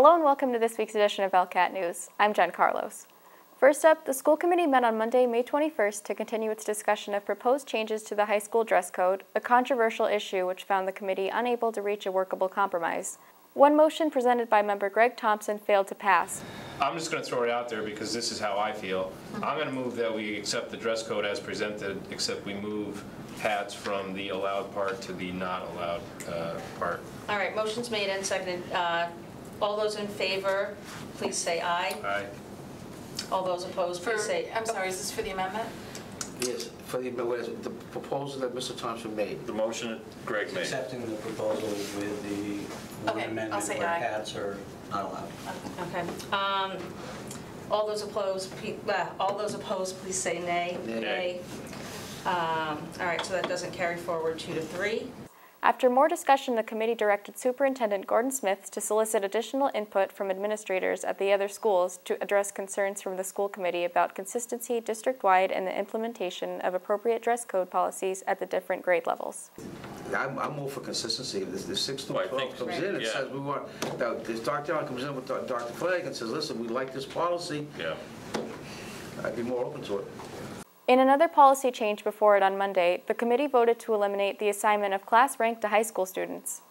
Hello and welcome to this week's edition of ELCAT News. I'm Jen Carlos. First up, the school committee met on Monday, May 21st to continue its discussion of proposed changes to the high school dress code, a controversial issue which found the committee unable to reach a workable compromise. One motion presented by member Greg Thompson failed to pass. I'm just going to throw it out there because this is how I feel. I'm going to move that we accept the dress code as presented, except we move hats from the allowed part to the not allowed part. All right, motion's made and seconded. All those in favor, please say aye. Aye. All those opposed, please say... I'm sorry, is this for the amendment? Yes, for the proposal that Mr. Thompson made. The motion that Greg made. Accepting the proposal with the one amendment I'll say where aye. hats are not allowed. Okay. All those opposed, please say nay. Nay. All right, so that doesn't carry forward 2-3. After more discussion, the committee directed Superintendent Gordon Smith to solicit additional input from administrators at the other schools to address concerns from the school committee about consistency district-wide and the implementation of appropriate dress code policies at the different grade levels. I'm more for consistency. The 6 through 12 comes in and yeah. says we want. Now, if Dr. Allen comes in with Dr. Flagg and says, "Listen, we like this policy," Yeah. I'd be more open to it. In another policy change before it on Monday, the committee voted to eliminate the assignment of class rank to high school students.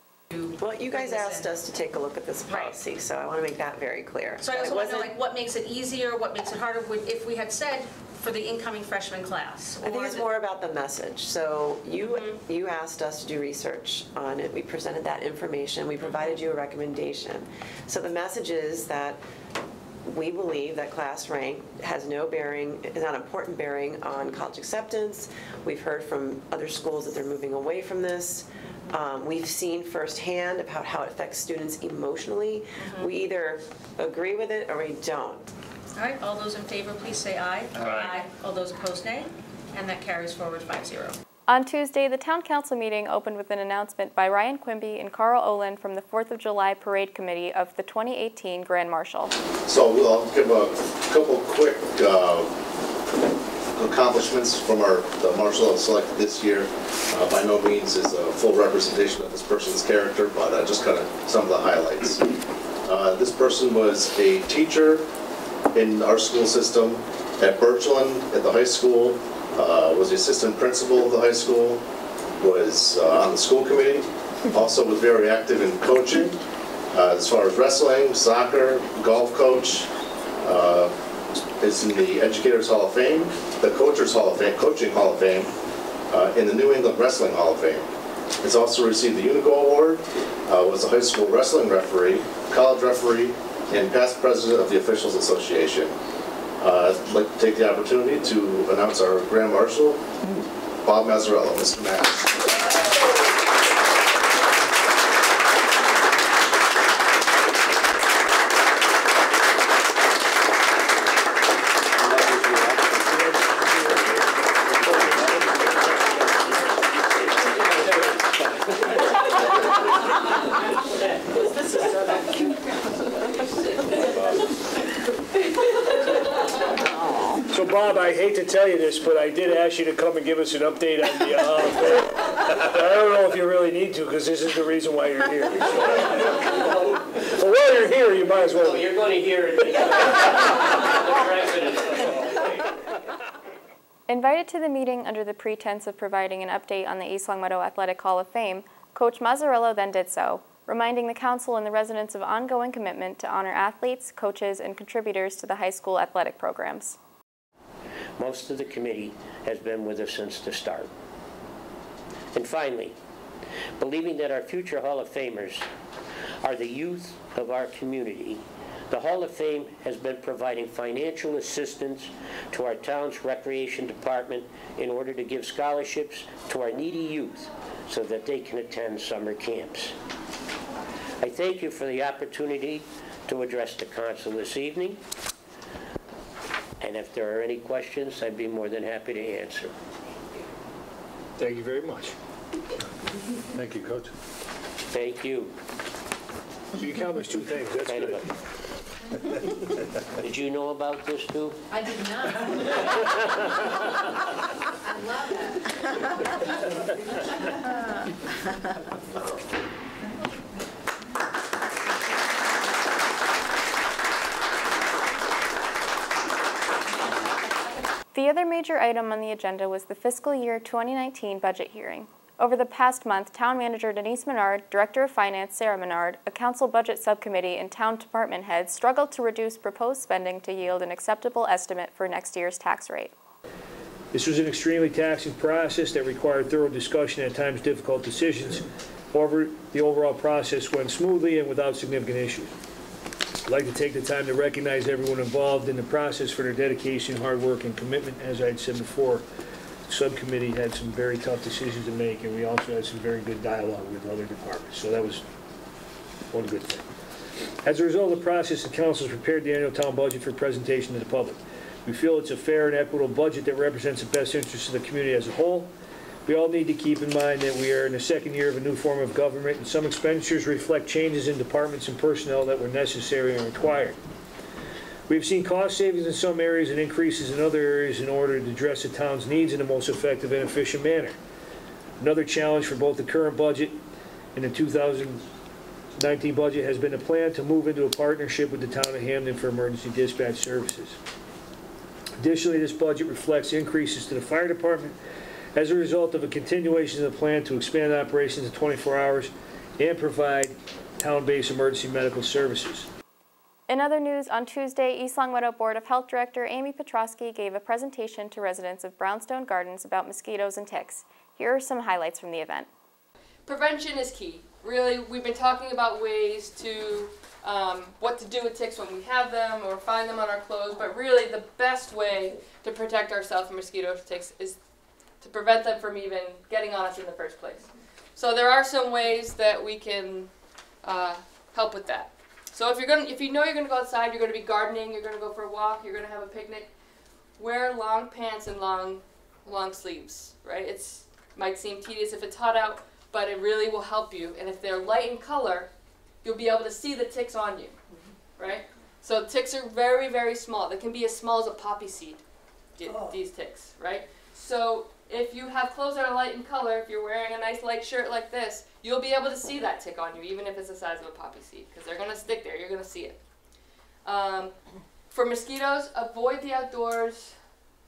Well, you guys asked us to take a look at this policy, so I want to make that very clear. So I also want to know, like, what makes it easier, what makes it harder, if we had said for the incoming freshman class? I think it's more about the message. So you asked us to do research on it. We presented that information. We provided you a recommendation. So the message is that we believe that class rank has no bearing, is not important bearing on college acceptance. We've heard from other schools that they're moving away from this. We've seen firsthand about how it affects students emotionally. We either agree with it or we don't. All right, all those in favor, please say aye. Aye. All those opposed, nay. And that carries forward 5-0. On Tuesday, the Town Council meeting opened with an announcement by Ryan Quimby and Carl Olin from the 4th of July Parade Committee of the 2018 Grand Marshal. So I'll give a couple quick accomplishments from the Marshal that was selected this year. By no means is a full representation of this person's character, but just kind of some of the highlights. This person was a teacher in our school system at Birchland at the high school. Was the assistant principal of the high school, was on the school committee, also was very active in coaching, as far as wrestling, soccer, golf coach, is in the Educators Hall of Fame, the Coachers Hall of Fame, Coaching Hall of Fame, in the New England Wrestling Hall of Fame. It's also received the Unico Award, was a high school wrestling referee, college referee, and past president of the Officials Association. I'd like to take the opportunity to announce our Grand Marshal, Bob Mazzarello, Mr. Mass. So Bob, I hate to tell you this, but I did ask you to come and give us an update on the I don't know if you really need to, because this is the reason why you're here. But while you're here, you might as well. Oh, you're going to hear it. Invited to the meeting under the pretense of providing an update on the East Longmeadow Athletic Hall of Fame, Coach Mazzarello then did so, reminding the council and the residents of ongoing commitment to honor athletes, coaches, and contributors to the high school athletic programs. Most of the committee has been with us since the start. And finally, believing that our future Hall of Famers are the youth of our community, the Hall of Fame has been providing financial assistance to our town's recreation department in order to give scholarships to our needy youth so that they can attend summer camps. I thank you for the opportunity to address the council this evening. And if there are any questions, I'd be more than happy to answer. Thank you very much. Thank you, Coach. Thank you. You accomplished 2 things. That's good. Did you know about this too? I did not. I love it. The other major item on the agenda was the fiscal year 2019 budget hearing. Over the past month, Town Manager Denise Menard, Director of Finance Sarah Menard, a council budget subcommittee, and town department heads struggled to reduce proposed spending to yield an acceptable estimate for next year's tax rate. This was an extremely taxing process that required thorough discussion and at times difficult decisions. However, the overall process went smoothly and without significant issues. I'd like to take the time to recognize everyone involved in the process for their dedication, hard work, and commitment. As I had said before, the subcommittee had some very tough decisions to make, and we also had some very good dialogue with other departments. So that was one good thing. As a result of the process, the council has prepared the annual town budget for presentation to the public. We feel it's a fair and equitable budget that represents the best interests of the community as a whole. We all need to keep in mind that we are in the second year of a new form of government, and some expenditures reflect changes in departments and personnel that were necessary and required. We've seen cost savings in some areas and increases in other areas in order to address the town's needs in the most effective and efficient manner. Another challenge for both the current budget and the 2019 budget has been a plan to move into a partnership with the town of Hamden for emergency dispatch services. Additionally, this budget reflects increases to the fire department as a result of a continuation of the plan to expand operations to 24 hours and provide town-based emergency medical services. In other news, on Tuesday, East Longmeadow Board of Health Director Amy Petrosky gave a presentation to residents of Brownstone Gardens about mosquitoes and ticks. Here are some highlights from the event. Prevention is key. Really, we've been talking about ways to what to do with ticks when we have them or find them on our clothes, but really the best way to protect ourselves from mosquitoes and ticks is to prevent them from even getting on us in the first place. So there are some ways that we can help with that. So if you know you're going to go outside, you're going to be gardening, you're going to go for a walk, you're going to have a picnic, wear long pants and long sleeves, right? It might seem tedious if it's hot out, but it really will help you. And if they're light in color, you'll be able to see the ticks on you, right? So ticks are very, very small. They can be as small as a poppy seed, these ticks, right? So if you have clothes that are light in color, if you're wearing a nice light shirt like this, you'll be able to see that tick on you, even if it's the size of a poppy seed, because they're going to stick there. You're going to see it. For mosquitoes, avoid the outdoors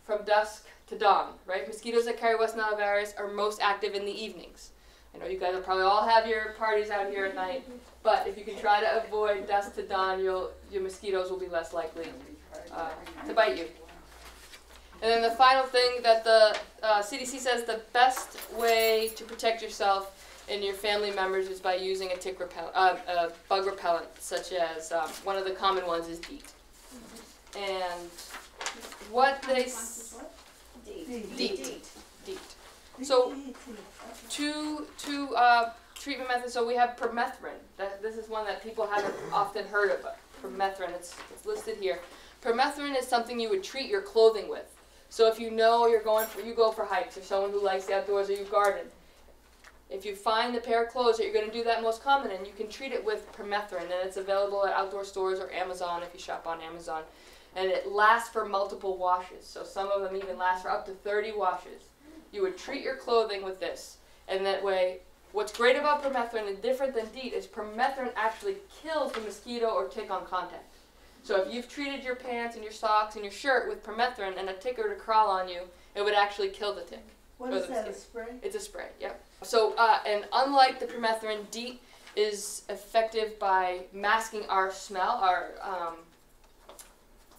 from dusk to dawn, right? Mosquitoes that carry West Nile virus are most active in the evenings. I know you guys will probably all have your parties out here at night, but if you can try to avoid dusk to dawn, your mosquitoes will be less likely to bite you. And then the final thing that the CDC says the best way to protect yourself and your family members is by using a bug repellent, such as one of the common ones is DEET. And what they DEET. So two treatment methods. So we have permethrin. This is one that people haven't often heard of. Permethrin. It's listed here. Permethrin is something you would treat your clothing with. So if you know you go for hikes, or someone who likes the outdoors, or you garden, if you find the pair of clothes that you're going to do that most common in, you can treat it with permethrin, and it's available at outdoor stores or Amazon if you shop on Amazon. And it lasts for multiple washes, so some of them even last for up to 30 washes. You would treat your clothing with this, and that way, what's great about permethrin and different than DEET is permethrin actually kills the mosquito or tick on contact. So if you've treated your pants and your socks and your shirt with permethrin and a tick were to crawl on you, it would actually kill the tick. What is that, a spray? It's a spray, yep. So, and unlike the permethrin, DEET is effective by masking our smell,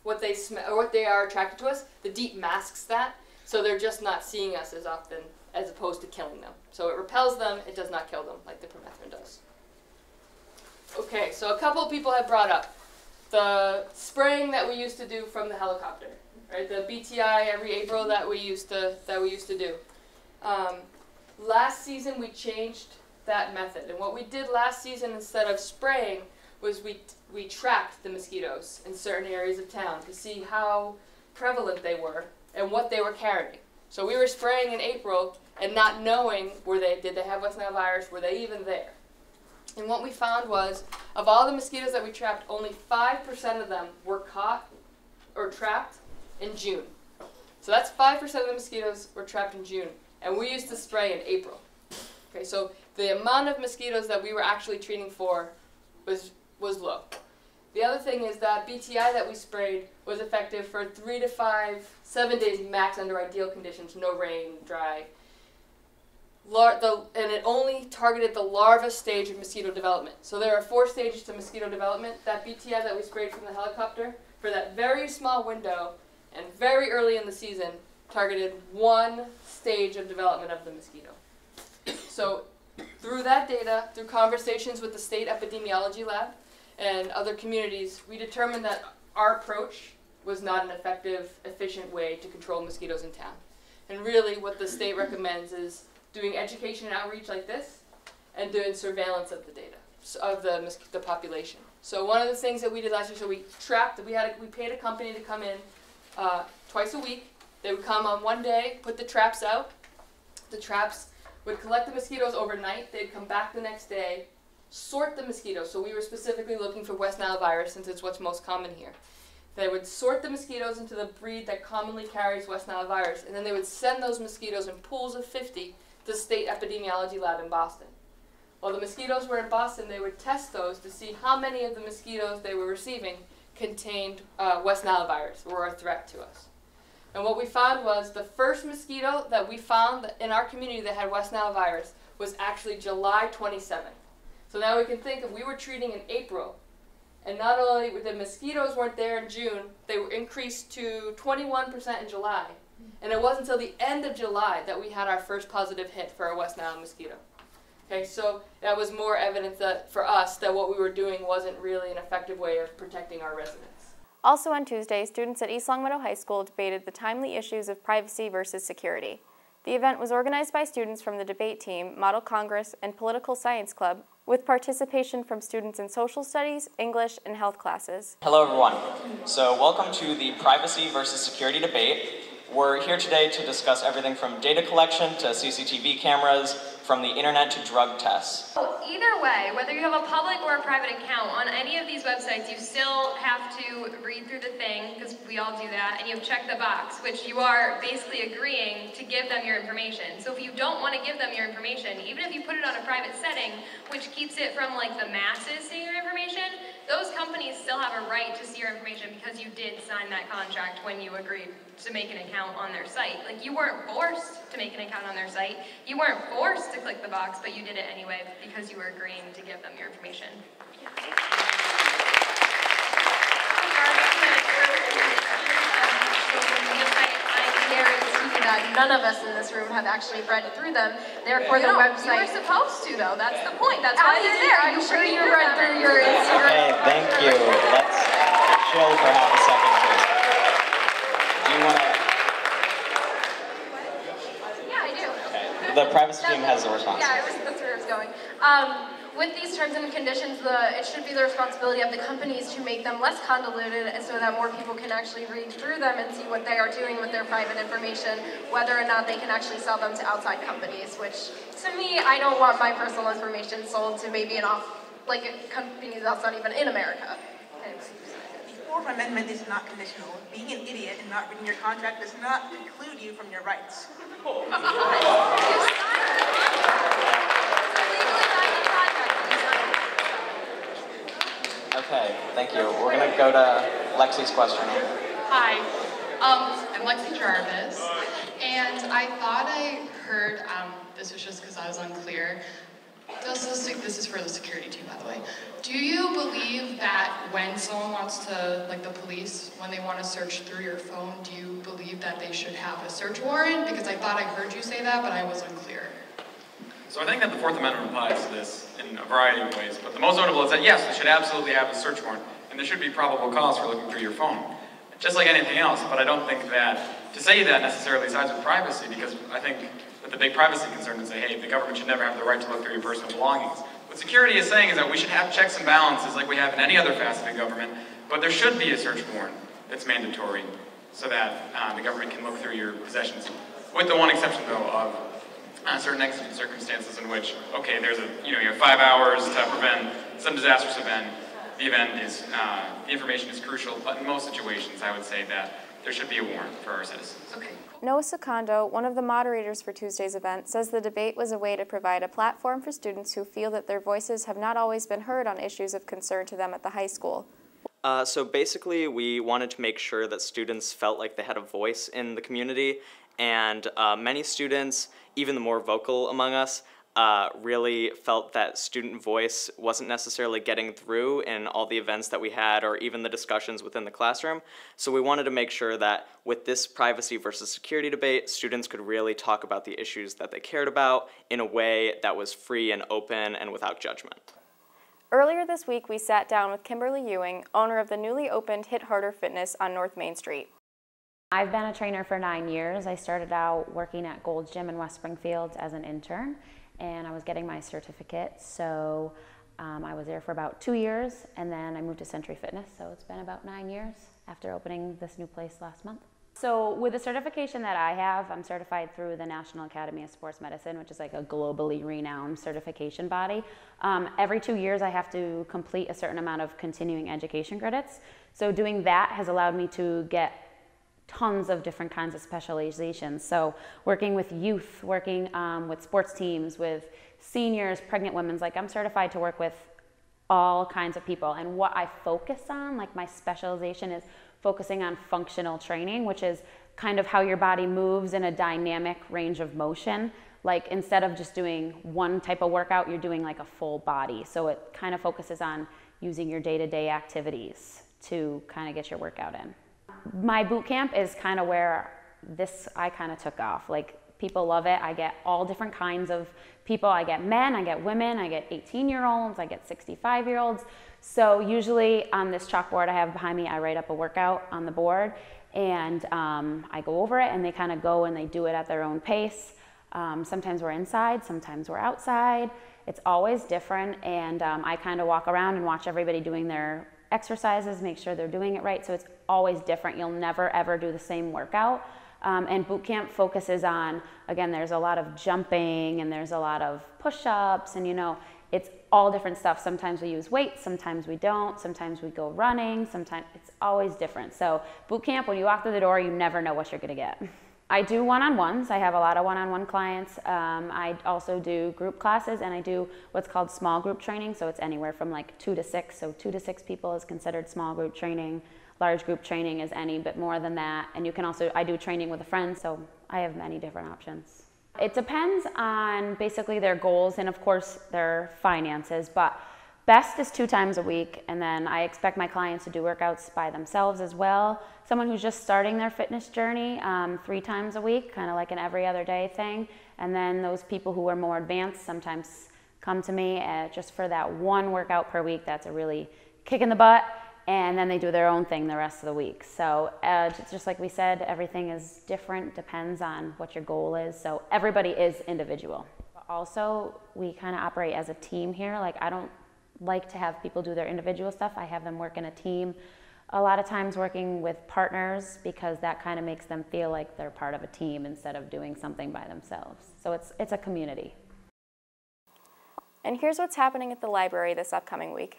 what they smell, or what they are attracted to us. The DEET masks that, so they're just not seeing us as often as opposed to killing them. So it repels them, it does not kill them like the permethrin does. Okay, so a couple of people have brought up the spraying that we used to do from the helicopter, right? The BTI every April that we used to do. Last season we changed that method, and what we did last season instead of spraying was we tracked the mosquitoes in certain areas of town to see how prevalent they were and what they were carrying. So we were spraying in April and not knowing did they have West Nile virus, were they even there? And what we found was, of all the mosquitoes that we trapped, only 5% of them were caught or trapped in June. So that's 5% of the mosquitoes were trapped in June, and we used to spray in April. Okay, so the amount of mosquitoes that we were actually treating for was low. The other thing is that BTI that we sprayed was effective for 3 to 5, 7 days max under ideal conditions, no rain, dry. And it only targeted the larva stage of mosquito development. So there are 4 stages to mosquito development. That BTI that we sprayed from the helicopter, for that very small window and very early in the season, targeted 1 stage of development of the mosquito. So through that data, through conversations with the state epidemiology lab and other communities, we determined that our approach was not an effective, efficient way to control mosquitoes in town. And really what the state recommends is doing education and outreach like this and doing surveillance of the data, of the population. So one of the things that we did last year, so we paid a company to come in twice a week. They would come on one day, put the traps out. The traps would collect the mosquitoes overnight. They'd come back the next day, sort the mosquitoes. So we were specifically looking for West Nile virus since it's what's most common here. They would sort the mosquitoes into the breed that commonly carries West Nile virus, and then they would send those mosquitoes in pools of 50 to the state epidemiology lab in Boston. While the mosquitoes were in Boston, they would test those to see how many of the mosquitoes they were receiving contained West Nile virus or were a threat to us. And what we found was the first mosquito that we found in our community that had West Nile virus was actually July 27th. So now we can think if we were treating in April, and not only the mosquitoes weren't there in June, they were increased to 21% in July. And it wasn't until the end of July that we had our first positive hit for a West Nile mosquito. Okay, so that was more evidence that for us that what we were doing wasn't really an effective way of protecting our residents. Also on Tuesday, students at East Longmeadow High School debated the timely issues of privacy versus security. The event was organized by students from the debate team, Model Congress, and Political Science Club, with participation from students in social studies, English, and health classes. Hello everyone. So welcome to the privacy versus security debate. We're here today to discuss everything from data collection to CCTV cameras, from the internet to drug tests. Either way, whether you have a public or a private account, on any of these websites you still have to read through the thing, because we all do that, and you check the box, which you are basically agreeing to give them your information. So if you don't want to give them your information, even if you put it on a private setting, which keeps it from like the masses seeing your information, those companies still have a right to see your information because you did sign that contract when you agreed to make an account on their site. Like, you weren't forced to make an account on their site. You weren't forced to click the box, but you did it anyway because you were agreeing to give them your information. I guarantee that none of us in this room have actually read through them. Therefore, the website. You were supposed to, though. That's the point. That's why they're there. Are you sure you read through your Instagram? Okay, thank you. Let's chill for half a second here. Do you want to? Yeah, I do. Okay. The privacy team has the response. Yeah, that's where I was going. With these terms and conditions, it should be the responsibility of the companies to make them less convoluted so that more people can actually read through them and see what they are doing with their private information, whether or not they can actually sell them to outside companies, which, to me, I don't want my personal information sold to maybe a company that's not even in America. The Fourth Amendment is not conditional. Being an idiot and not reading your contract does not preclude you from your rights. Okay, thank you. We're going to go to Lexi's question. Hi, I'm Lexi Jarvis, and I thought I heard, this was just because I was unclear, this is for the security team, by the way. Do you believe that when someone wants to, like the police, when they want to search through your phone, do you believe that they should have a search warrant? Because I thought I heard you say that, but I was unclear. So I think that the Fourth Amendment applies to this in a variety of ways, but the most notable is that yes, they should absolutely have a search warrant, and there should be probable cause for looking through your phone, just like anything else. But I don't think that, to say that necessarily sides with privacy, because I think that the big privacy concern is that, hey, the government should never have the right to look through your personal belongings. What security is saying is that we should have checks and balances like we have in any other facet of government, but there should be a search warrant that's mandatory so that the government can look through your possessions, with the one exception, though, of certain exigent circumstances in which, okay, there's you have 5 hours to prevent some disastrous event. The event is, the information is crucial, but in most situations, I would say that there should be a warrant for our citizens. Okay. Noah Secondo, one of the moderators for Tuesday's event, says the debate was a way to provide a platform for students who feel that their voices have not always been heard on issues of concern to them at the high school. So basically, we wanted to make sure that students felt like they had a voice in the community, and many students, even the more vocal among us, really felt that student voice wasn't necessarily getting through in all the events that we had or even the discussions within the classroom. So we wanted to make sure that with this privacy versus security debate, students could really talk about the issues that they cared about in a way that was free and open and without judgment. Earlier this week, we sat down with Kimberly Ewing, owner of the newly opened Hit Harder Fitness on North Main Street. I've been a trainer for 9 years. I started out working at Gold's Gym in West Springfield as an intern, and I was getting my certificate. So I was there for about 2 years, and then I moved to Century Fitness. So it's been about 9 years after opening this new place last month. So with the certification that I have, I'm certified through the National Academy of Sports Medicine, which is like a globally renowned certification body. Every 2 years, I have to complete a certain amount of continuing education credits. So doing that has allowed me to get tons of different kinds of specializations. So working with youth, working with sports teams, with seniors, pregnant women, like I'm certified to work with all kinds of people. And what I focus on, like my specialization is focusing on functional training, which is kind of how your body moves in a dynamic range of motion. Like instead of just doing one type of workout, you're doing like a full body. So it kind of focuses on using your day-to-day activities to kind of get your workout in. My boot camp is kind of where I kind of took off. Like people love it. I get all different kinds of people. I get men, I get women, I get 18-year-olds, I get 65-year-olds. So usually on this chalkboard I have behind me, I write up a workout on the board, and I go over it, and they kind of go and they do it at their own pace. Sometimes we're inside, sometimes we're outside. It's always different, and I kind of walk around and watch everybody doing their exercises, make sure they're doing it right. So it's always different. You'll never ever do the same workout. And boot camp focuses on, again, there's a lot of jumping and there's a lot of push-ups, and it's all different stuff. Sometimes we use weights, sometimes we don't, sometimes we go running, sometimes it's always different. So boot camp, when you walk through the door, you never know what you're gonna get. I do one-on-ones. I have a lot of one-on-one clients. I also do group classes, and I do what's called small group training. So it's anywhere from like 2 to 6. So 2 to 6 people is considered small group training. Large group training is any bit more than that. And you can also, I do training with a friend, so I have many different options. It depends on basically their goals and of course their finances, but best is 2 times a week, and then I expect my clients to do workouts by themselves as well. Someone who's just starting their fitness journey, 3 times a week, kind of like an every other day thing. And then those people who are more advanced sometimes come to me just for that one workout per week. That's a really kick in the butt, and then they do their own thing the rest of the week. So just like we said, everything is different, depends on what your goal is. So everybody is individual. Also, we kind of operate as a team here. Like I don't like to have people do their individual stuff. I have them work in a team. A lot of times working with partners, because that kind of makes them feel like they're part of a team instead of doing something by themselves. So it's a community. And here's what's happening at the library this upcoming week.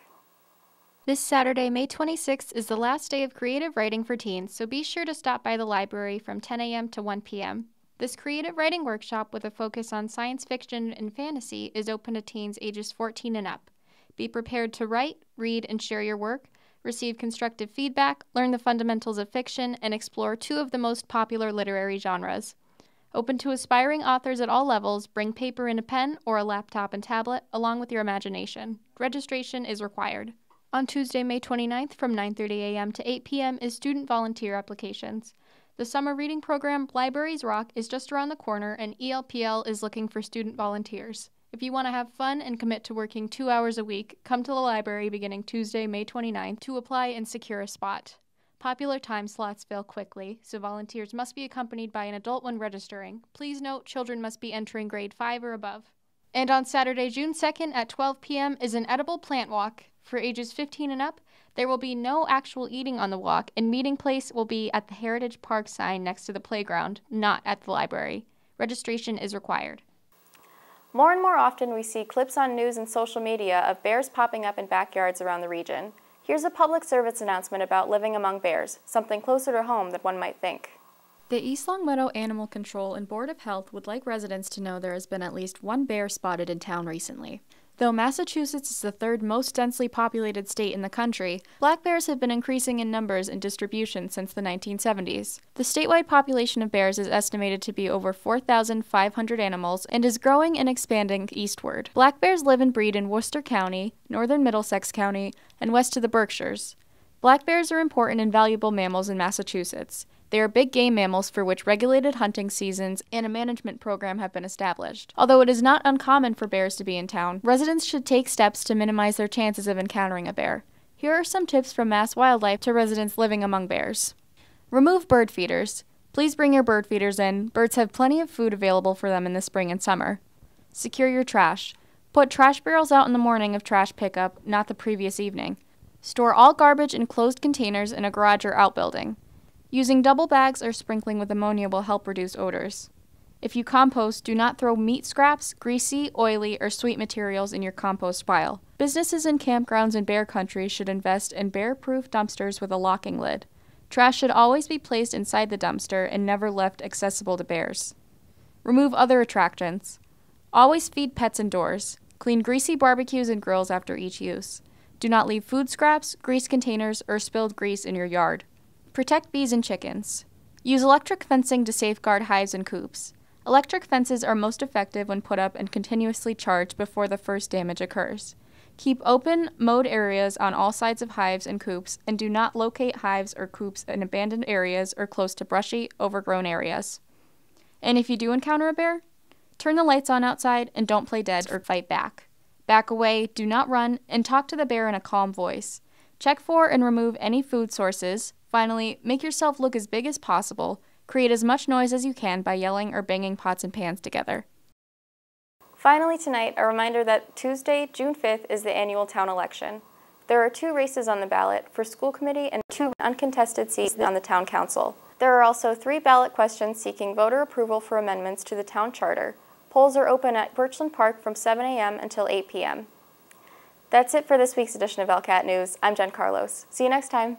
This Saturday, May 26th, is the last day of creative writing for teens, so be sure to stop by the library from 10 a.m. to 1 p.m. This creative writing workshop with a focus on science fiction and fantasy is open to teens ages 14 and up. Be prepared to write, read, and share your work, receive constructive feedback, learn the fundamentals of fiction, and explore 2 of the most popular literary genres. Open to aspiring authors at all levels, bring paper and a pen or a laptop and tablet, along with your imagination. Registration is required. On Tuesday, May 29th from 9:30 a.m. to 8 p.m. is student volunteer applications. The summer reading program, Libraries Rock, is just around the corner, and ELPL is looking for student volunteers. If you want to have fun and commit to working 2 hours a week, come to the library beginning Tuesday, May 29th to apply and secure a spot. Popular time slots fill quickly, so volunteers must be accompanied by an adult when registering. Please note, children must be entering grade 5 or above. And on Saturday, June 2nd at 12 p.m. is an edible plant walk. For ages 15 and up, there will be no actual eating on the walk, and meeting place will be at the Heritage Park sign next to the playground, not at the library. Registration is required. More and more often we see clips on news and social media of bears popping up in backyards around the region. Here's a public service announcement about living among bears, something closer to home than one might think. The East Longmeadow Animal Control and Board of Health would like residents to know there has been at least 1 bear spotted in town recently. Though Massachusetts is the third most densely populated state in the country, black bears have been increasing in numbers and distribution since the 1970s. The statewide population of bears is estimated to be over 4,500 animals and is growing and expanding eastward. Black bears live and breed in Worcester County, northern Middlesex County, and west of the Berkshires. Black bears are important and valuable mammals in Massachusetts. They are big game mammals for which regulated hunting seasons and a management program have been established. Although it is not uncommon for bears to be in town, residents should take steps to minimize their chances of encountering a bear. Here are some tips from Mass Wildlife to residents living among bears. Remove bird feeders. Please bring your bird feeders in. Birds have plenty of food available for them in the spring and summer. Secure your trash. Put trash barrels out in the morning of trash pickup, not the previous evening. Store all garbage in closed containers in a garage or outbuilding. Using double bags or sprinkling with ammonia will help reduce odors. If you compost, do not throw meat scraps, greasy, oily, or sweet materials in your compost pile. Businesses and campgrounds in bear country should invest in bear-proof dumpsters with a locking lid. Trash should always be placed inside the dumpster and never left accessible to bears. Remove other attractants. Always feed pets indoors. Clean greasy barbecues and grills after each use. Do not leave food scraps, grease containers, or spilled grease in your yard. Protect bees and chickens. Use electric fencing to safeguard hives and coops. Electric fences are most effective when put up and continuously charged before the first damage occurs. Keep open, mowed areas on all sides of hives and coops, and do not locate hives or coops in abandoned areas or close to brushy, overgrown areas. And if you do encounter a bear, turn the lights on outside and don't play dead or fight back. Back away, do not run, and talk to the bear in a calm voice. Check for and remove any food sources. Finally, make yourself look as big as possible. Create as much noise as you can by yelling or banging pots and pans together. Finally tonight, a reminder that Tuesday, June 5th is the annual town election. There are 2 races on the ballot for school committee and 2 uncontested seats on the town council. There are also 3 ballot questions seeking voter approval for amendments to the town charter. Polls are open at Birchland Park from 7 a.m. until 8 p.m. That's it for this week's edition of ELCAT News. I'm Jen Carlos. See you next time.